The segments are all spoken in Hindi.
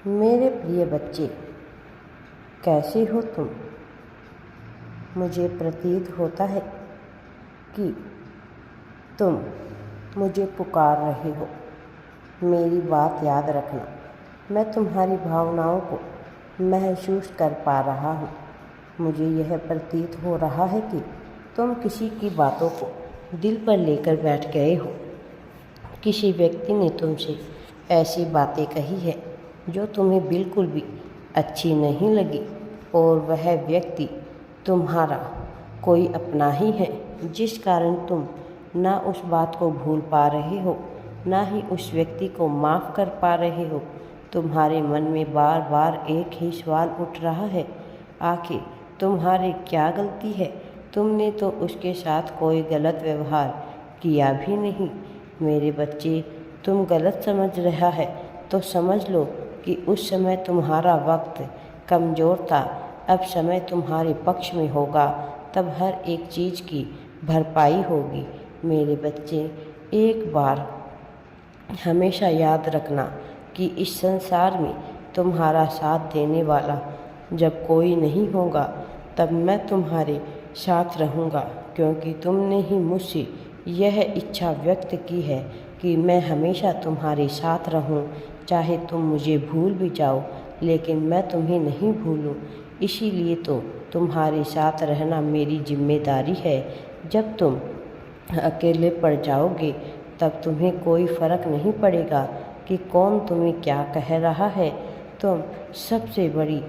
मेरे प्रिय बच्चे, कैसे हो तुम? मुझे प्रतीत होता है कि तुम मुझे पुकार रहे हो। मेरी बात याद रखना, मैं तुम्हारी भावनाओं को महसूस कर पा रहा हूँ। मुझे यह प्रतीत हो रहा है कि तुम किसी की बातों को दिल पर लेकर बैठ गए हो। किसी व्यक्ति ने तुमसे ऐसी बातें कही है जो तुम्हें बिल्कुल भी अच्छी नहीं लगी, और वह व्यक्ति तुम्हारा कोई अपना ही है, जिस कारण तुम ना उस बात को भूल पा रहे हो, ना ही उस व्यक्ति को माफ़ कर पा रहे हो। तुम्हारे मन में बार बार एक ही सवाल उठ रहा है, आखिर तुम्हारी क्या गलती है? तुमने तो उसके साथ कोई गलत व्यवहार किया भी नहीं। मेरे बच्चे, तुम गलत समझ रहा है तो समझ लो कि उस समय तुम्हारा वक्त कमज़ोर था। अब समय तुम्हारे पक्ष में होगा, तब हर एक चीज़ की भरपाई होगी। मेरे बच्चे, एक बार हमेशा याद रखना कि इस संसार में तुम्हारा साथ देने वाला जब कोई नहीं होगा, तब मैं तुम्हारे साथ रहूँगा, क्योंकि तुमने ही मुझसे यह इच्छा व्यक्त की है कि मैं हमेशा तुम्हारे साथ रहूं। चाहे तुम मुझे भूल भी जाओ, लेकिन मैं तुम्हें नहीं भूलूं। इसीलिए तो तुम्हारे साथ रहना मेरी जिम्मेदारी है। जब तुम अकेले पड़ जाओगे, तब तुम्हें कोई फ़र्क नहीं पड़ेगा कि कौन तुम्हें क्या कह रहा है। तुम सबसे बड़ी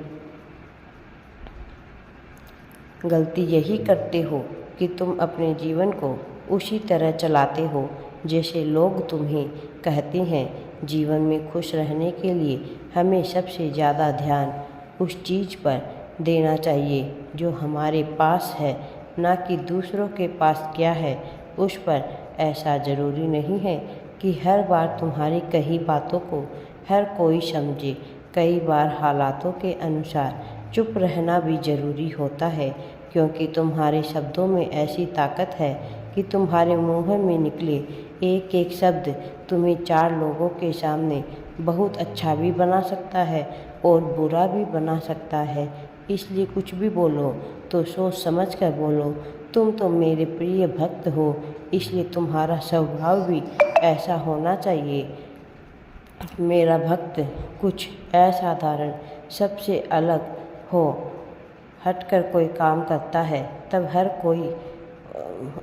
गलती यही करते हो कि तुम अपने जीवन को उसी तरह चलाते हो जैसे लोग तुम्हें कहते हैं। जीवन में खुश रहने के लिए हमें सबसे ज़्यादा ध्यान उस चीज़ पर देना चाहिए जो हमारे पास है, ना कि दूसरों के पास क्या है उस पर। ऐसा ज़रूरी नहीं है कि हर बार तुम्हारी कही बातों को हर कोई समझे। कई बार हालातों के अनुसार चुप रहना भी ज़रूरी होता है, क्योंकि तुम्हारे शब्दों में ऐसी ताकत है कि तुम्हारे मुँह में निकले एक एक शब्द तुम्हें 4 लोगों के सामने बहुत अच्छा भी बना सकता है और बुरा भी बना सकता है। इसलिए कुछ भी बोलो तो सोच समझ कर बोलो। तुम तो मेरे प्रिय भक्त हो, इसलिए तुम्हारा स्वभाव भी ऐसा होना चाहिए। मेरा भक्त कुछ असाधारण, सबसे अलग हो हटकर कोई काम करता है, तब हर कोई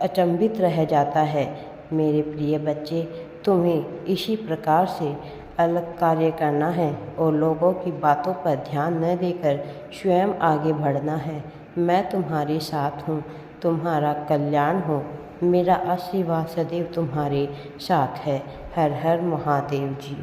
अचंभित रह जाता है। मेरे प्रिय बच्चे, तुम्हें इसी प्रकार से अलग कार्य करना है और लोगों की बातों पर ध्यान न देकर स्वयं आगे बढ़ना है। मैं तुम्हारे साथ हूँ, तुम्हारा कल्याण हो। मेरा आशीर्वाद सदैव तुम्हारे साथ है। हर हर महादेव जी।